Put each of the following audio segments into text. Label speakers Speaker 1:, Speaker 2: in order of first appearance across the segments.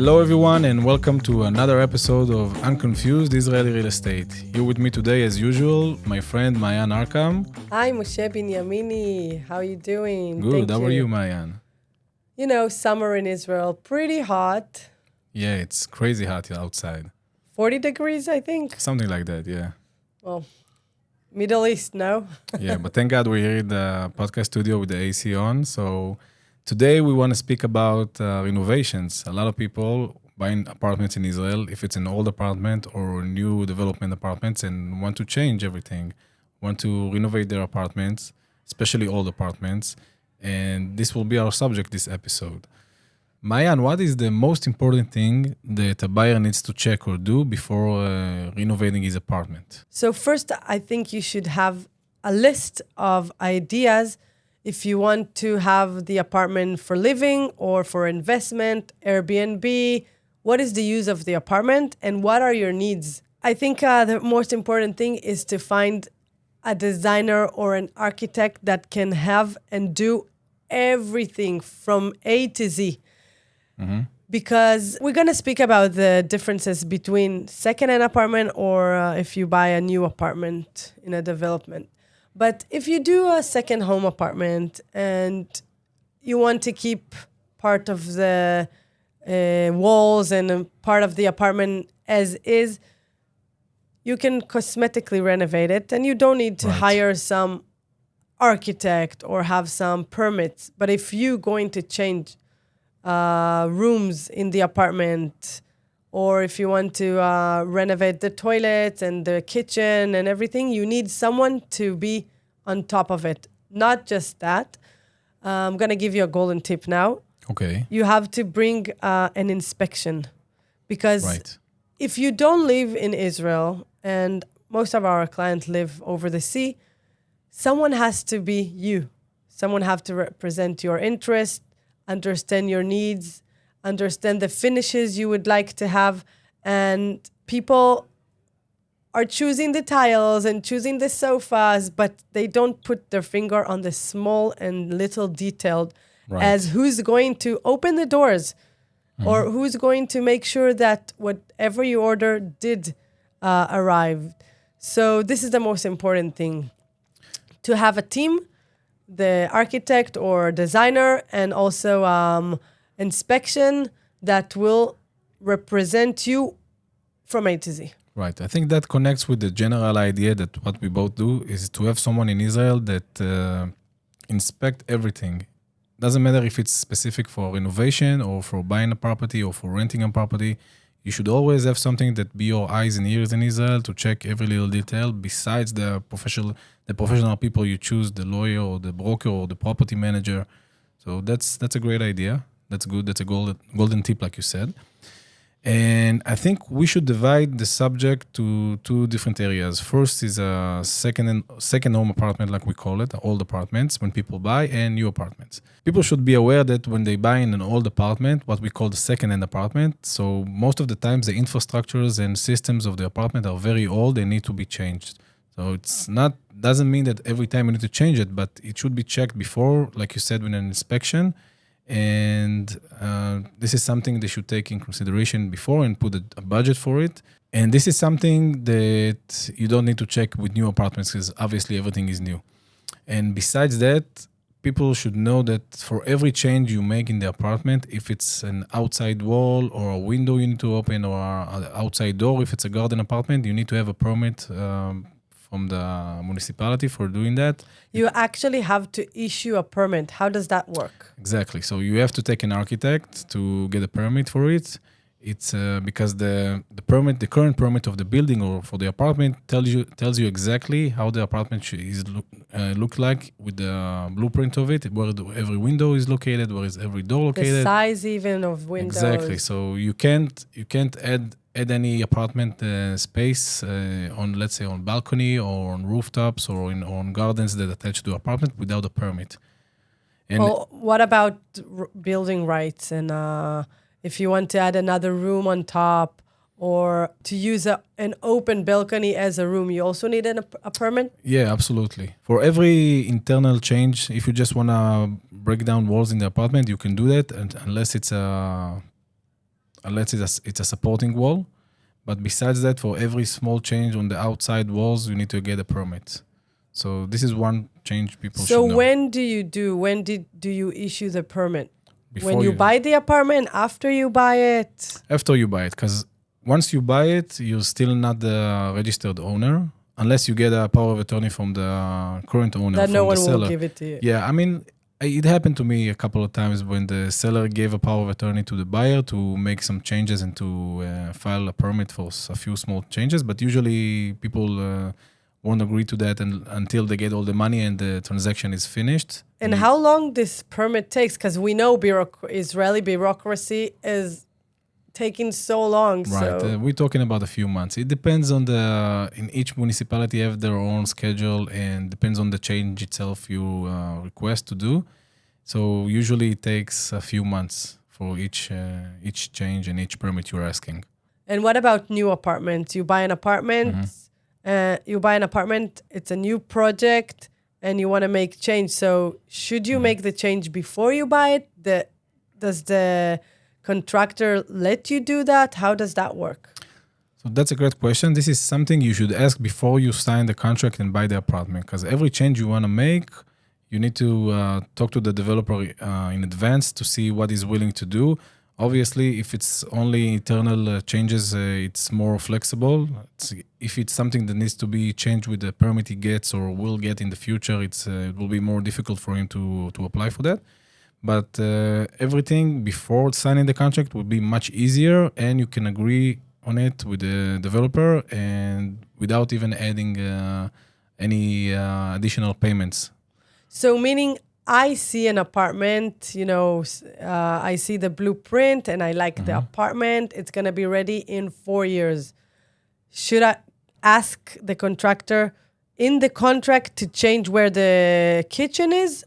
Speaker 1: Hello everyone and welcome to another episode of Unconfused Israeli Real Estate. Here with me today as usual, my friend Maayan Arkam.
Speaker 2: Hi, Moshe Binyamini. How are you doing?
Speaker 1: Good, how are you, Maayan?
Speaker 2: You know, summer in Israel, pretty hot.
Speaker 1: Yeah, it's crazy hot outside.
Speaker 2: 40 degrees, I think.
Speaker 1: Something like that, yeah.
Speaker 2: Well, Middle East, no?
Speaker 1: Yeah, but thank God we're here in the podcast studio with the AC on. So today we want to speak about renovations. A lot of people buying apartments in Israel, if it's an old apartment or new development apartments, and want to change everything, want to renovate their apartments, especially old apartments. And this will be our subject this episode. Maayan, what is the most important thing that a buyer needs to check or do before renovating his apartment?
Speaker 2: So first, I think you should have a list of ideas if you want to have the apartment for living or for investment, Airbnb. What is the use of the apartment and what are your needs? I think the most important thing is to find a designer or an architect that can have and do everything from A to Z.
Speaker 1: Mm-hmm.
Speaker 2: Because we're going to speak about the differences between second-hand apartment or if you buy a new apartment in a development. But if you do a second home apartment and you want to keep part of the walls and part of the apartment as is, you can cosmetically renovate it and you don't need to hire some architect or have some permits. But if you're going to change rooms in the apartment, or if you want to renovate the toilets and the kitchen and everything, you need someone to be on top of it. Not just that. I'm going to give you a golden tip now.
Speaker 1: Okay.
Speaker 2: You have to bring an inspection. Because if you don't live in Israel, and most of our clients live over the sea, someone has to be you. Someone have to represent your interest, understand your needs, understand the finishes you would like to have. And people are choosing the tiles and choosing the sofas, but they don't put their finger on the small and little detailed as who's going to open the doors or who's going to make sure that whatever you order did arrive. So this is the most important thing. To have a team, the architect or designer, and also inspection that will represent you from A to Z.
Speaker 1: Right. I think that connects with the general idea that what we both do is to have someone in Israel that inspect everything. Doesn't matter if it's specific for renovation or for buying a property or for renting a property. You should always have something that be your eyes and ears in Israel to check every little detail besides the professional people you choose, the lawyer or the broker or the property manager. So that's a great idea. That's good. That's a golden tip, like you said. And I think we should divide the subject to two different areas. First is a second home apartment, like we call it, old apartments when people buy, and new apartments. People should be aware that when they buy in an old apartment, what we call the second-hand apartment, so most of the times the infrastructures and systems of the apartment are very old and need to be changed. So doesn't mean that every time you need to change it, but it should be checked before, like you said, with an inspection. And this is something they should take in consideration before and put a budget for it. And this is something that you don't need to check with new apartments because obviously everything is new. And besides that, people should know that for every change you make in the apartment, if it's an outside wall or a window you need to open or an outside door, if it's a garden apartment, you need to have a permit from the municipality for doing that.
Speaker 2: You actually have to issue a permit. How does that work?
Speaker 1: Exactly. So you have to take an architect to get a permit for it. It's because the current permit of the building or for the apartment tells you exactly how the apartment look like with the blueprint of it, where every window is located, where is every door located,
Speaker 2: the size even of windows.
Speaker 1: Exactly. So you can't add any apartment space on, let's say, on balcony or on rooftops or on gardens that attach to apartment without a permit. And
Speaker 2: what about building rights and if you want to add another room on top or to use an open balcony as a room, you also need a permit?
Speaker 1: Yeah, absolutely. For every internal change, if you just want to break down walls in the apartment, you can do that, and unless it's a unless it's a supporting wall. But besides that, for every small change on the outside walls, you need to get a permit. So this is one change people should know.
Speaker 2: So when do you issue the permit?
Speaker 1: Before
Speaker 2: When you buy the apartment, after you buy it?
Speaker 1: After you buy it, because once you buy it, you're still not the registered owner, unless you get a power of attorney from the current owner,
Speaker 2: That
Speaker 1: from
Speaker 2: no
Speaker 1: the
Speaker 2: one
Speaker 1: seller.
Speaker 2: will give it to you.
Speaker 1: Yeah, I mean, it happened to me a couple of times when the seller gave a power of attorney to the buyer to make some changes and to file a permit for a few small changes. But usually people won't agree to that until they get all the money and the transaction is finished.
Speaker 2: And how long this permit takes? Because we know Israeli bureaucracy is taking so long.
Speaker 1: Right,
Speaker 2: So.
Speaker 1: we're talking about a few months. It depends on in each municipality have their own schedule and depends on the change itself you request to do. So usually it takes a few months for each change and each permit you're asking.
Speaker 2: And what about new apartments? You buy an apartment, it's a new project, and you want to make change. So should you make the change before you buy it? Does the contractor let you do that? How does that work?
Speaker 1: So that's a great question. This is something you should ask before you sign the contract and buy the apartment, because every change you want to make, you need to talk to the developer in advance to see what he's willing to do. Obviously, if it's only internal changes, it's more flexible. If it's something that needs to be changed with the permit he gets or will get in the future, it will be more difficult for him to apply for that. But everything before signing the contract will be much easier, and you can agree on it with the developer and without even adding any additional payments.
Speaker 2: So meaning I see an apartment, I see the blueprint and I like the apartment. It's going to be ready in 4 years. Should I ask the contractor in the contract to change where the kitchen is?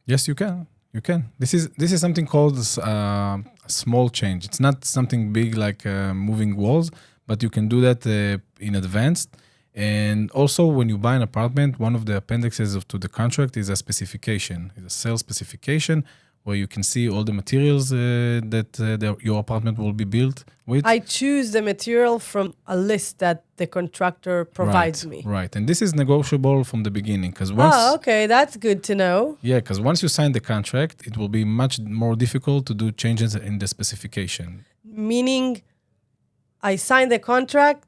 Speaker 1: Yes, you can. You can. This is something called a small change. It's not something big like moving walls, but you can do that in advance. And also, when you buy an apartment, one of the appendixes to the contract is a specification. It's a sales specification where you can see all the materials that your apartment will be built with.
Speaker 2: I choose the material from a list that the contractor provides me.
Speaker 1: Right, and this is negotiable from the beginning because once.
Speaker 2: Oh, okay, that's good to know.
Speaker 1: Yeah, because once you sign the contract, it will be much more difficult to do changes in the specification.
Speaker 2: Meaning, I sign the contract.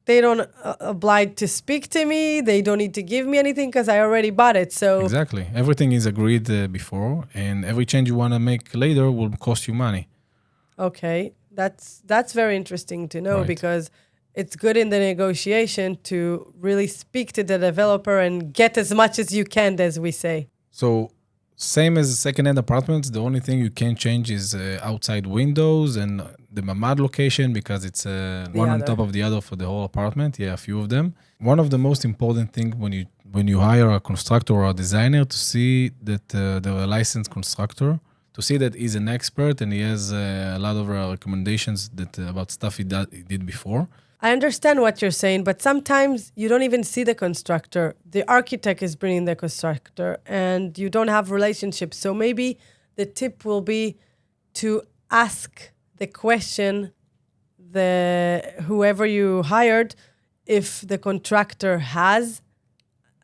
Speaker 2: They don't oblige to speak to me. They don't need to give me anything because I already bought it. So
Speaker 1: exactly. Everything is agreed before, and every change you want to make later will cost you money.
Speaker 2: Okay. That's very interesting to know because it's good in the negotiation to really speak to the developer and get as much as you can, as we say.
Speaker 1: So same as second-hand apartments, the only thing you can change is outside windows and the mamad location because it's one on top of the other for the whole apartment. Yeah, a few of them. One of the most important things when you hire a constructor or a designer to see that they're a licensed constructor, to see that he's an expert and he has a lot of recommendations about stuff he did before.
Speaker 2: I understand what you're saying, but sometimes you don't even see the constructor. The architect is bringing the constructor and you don't have relationships. So maybe the tip will be to ask the question, whoever you hired, if the contractor has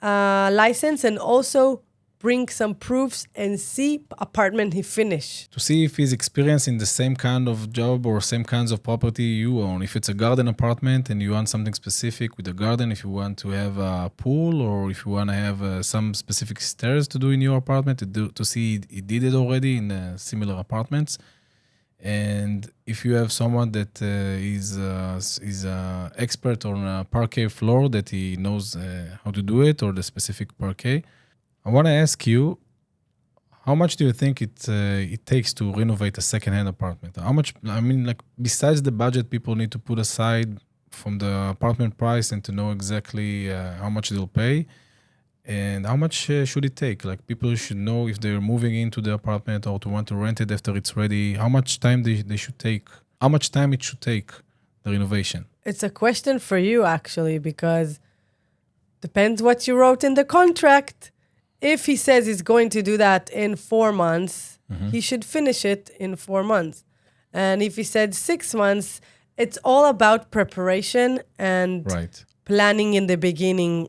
Speaker 2: a license, and also bring some proofs and see apartment he finished.
Speaker 1: To see if he's experienced in the same kind of job or same kinds of property you own. If it's a garden apartment and you want something specific with the garden, if you want to have a pool or if you want to have some specific stairs to do in your apartment, to see he did it already in similar apartments. And if you have someone that is expert on a parquet floor, that he knows how to do it or the specific parquet, I want to ask you, how much do you think it takes to renovate a second-hand apartment? How much, besides the budget people need to put aside from the apartment price and to know exactly how much they'll pay, and how much should it take? Like, people should know if they're moving into the apartment or to want to rent it after it's ready, how much time they should take, how much time it should take, the renovation.
Speaker 2: It's a question for you, actually, because depends what you wrote in the contract. If he says he's going to do that in 4 months, he should finish it in 4 months. And if he said 6 months, it's all about preparation and planning in the beginning.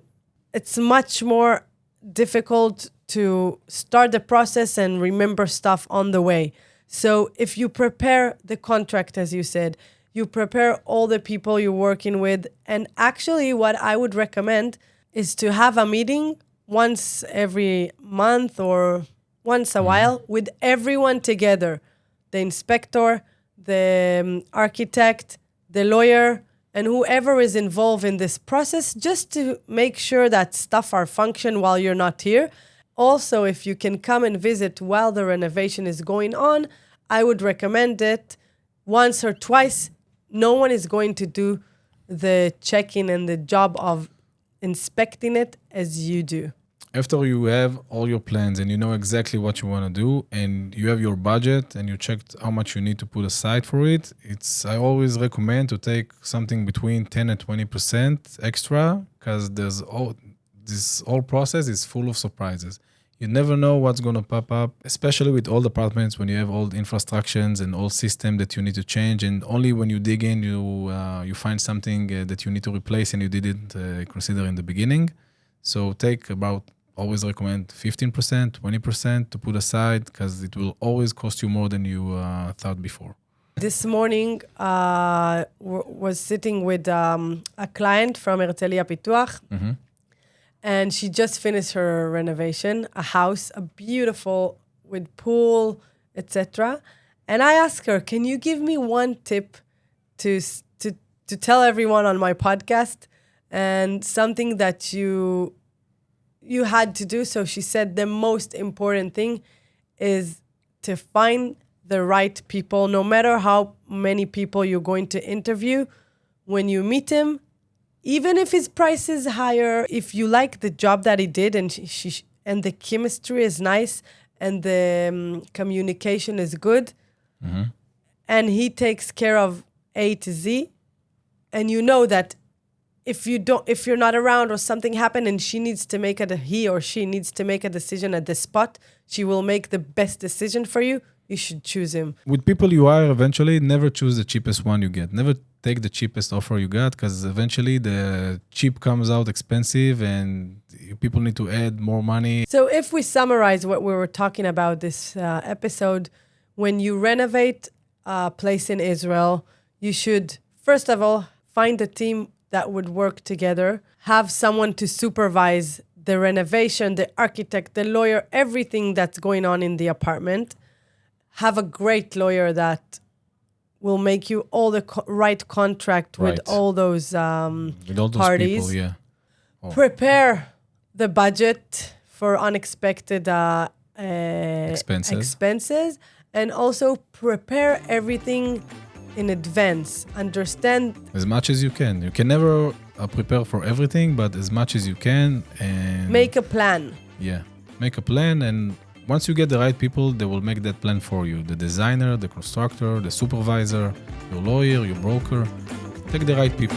Speaker 2: It's much more difficult to start the process and remember stuff on the way. So if you prepare the contract, as you said, you prepare all the people you're working with. And actually what I would recommend is to have a meeting once every month or once a while with everyone together. The inspector, the architect, the lawyer, and whoever is involved in this process, just to make sure that stuff are function while you're not here. Also, if you can come and visit while the renovation is going on, I would recommend it once or twice. No one is going to do the check-in and the job of inspecting it as you do.
Speaker 1: After you have all your plans and you know exactly what you want to do and you have your budget and you checked how much you need to put aside for it, I always recommend to take something between 10 and 20% extra, because this whole process is full of surprises. You never know what's going to pop up, especially with all departments when you have all the infrastructures and all systems that you need to change. And only when you dig in, you find something that you need to replace and you didn't consider in the beginning. So always recommend 15%, 20% to put aside, because it will always cost you more than you thought before.
Speaker 2: This morning, was sitting with a client from Herzliya Pituach.
Speaker 1: Mm-hmm.
Speaker 2: And she just finished her renovation, a house, a beautiful, with pool, etc. And I asked her, can you give me one tip to tell everyone on my podcast, and something that you had to do? So she said the most important thing is to find the right people. No matter how many people you're going to interview, when you meet him, even if his price is higher, if you like the job that he did and and the chemistry is nice and the communication is good, and he takes care of A to Z, and you know that if you're not around or something happened and he or she needs to make a decision at the spot, she will make the best decision for you. You should choose him.
Speaker 1: With people you hire, eventually, never choose the cheapest one you get. Never take the cheapest offer you got, because eventually the cheap comes out expensive and people need to add more money.
Speaker 2: So if we summarize what we were talking about this episode, when you renovate a place in Israel, you should, first of all, find a team that would work together, have someone to supervise the renovation, the architect, the lawyer, everything that's going on in the apartment. Have a great lawyer that will make you all the right contract with all those parties.
Speaker 1: People, yeah.
Speaker 2: Prepare the budget for unexpected expenses, and also prepare everything in advance. Understand
Speaker 1: as much as you can. You can never prepare for everything, but as much as you can, and
Speaker 2: make a plan.
Speaker 1: Yeah, make a plan, and once you get the right people, they will make that plan for you. The designer, the constructor, the supervisor, your lawyer, your broker. Take the right people.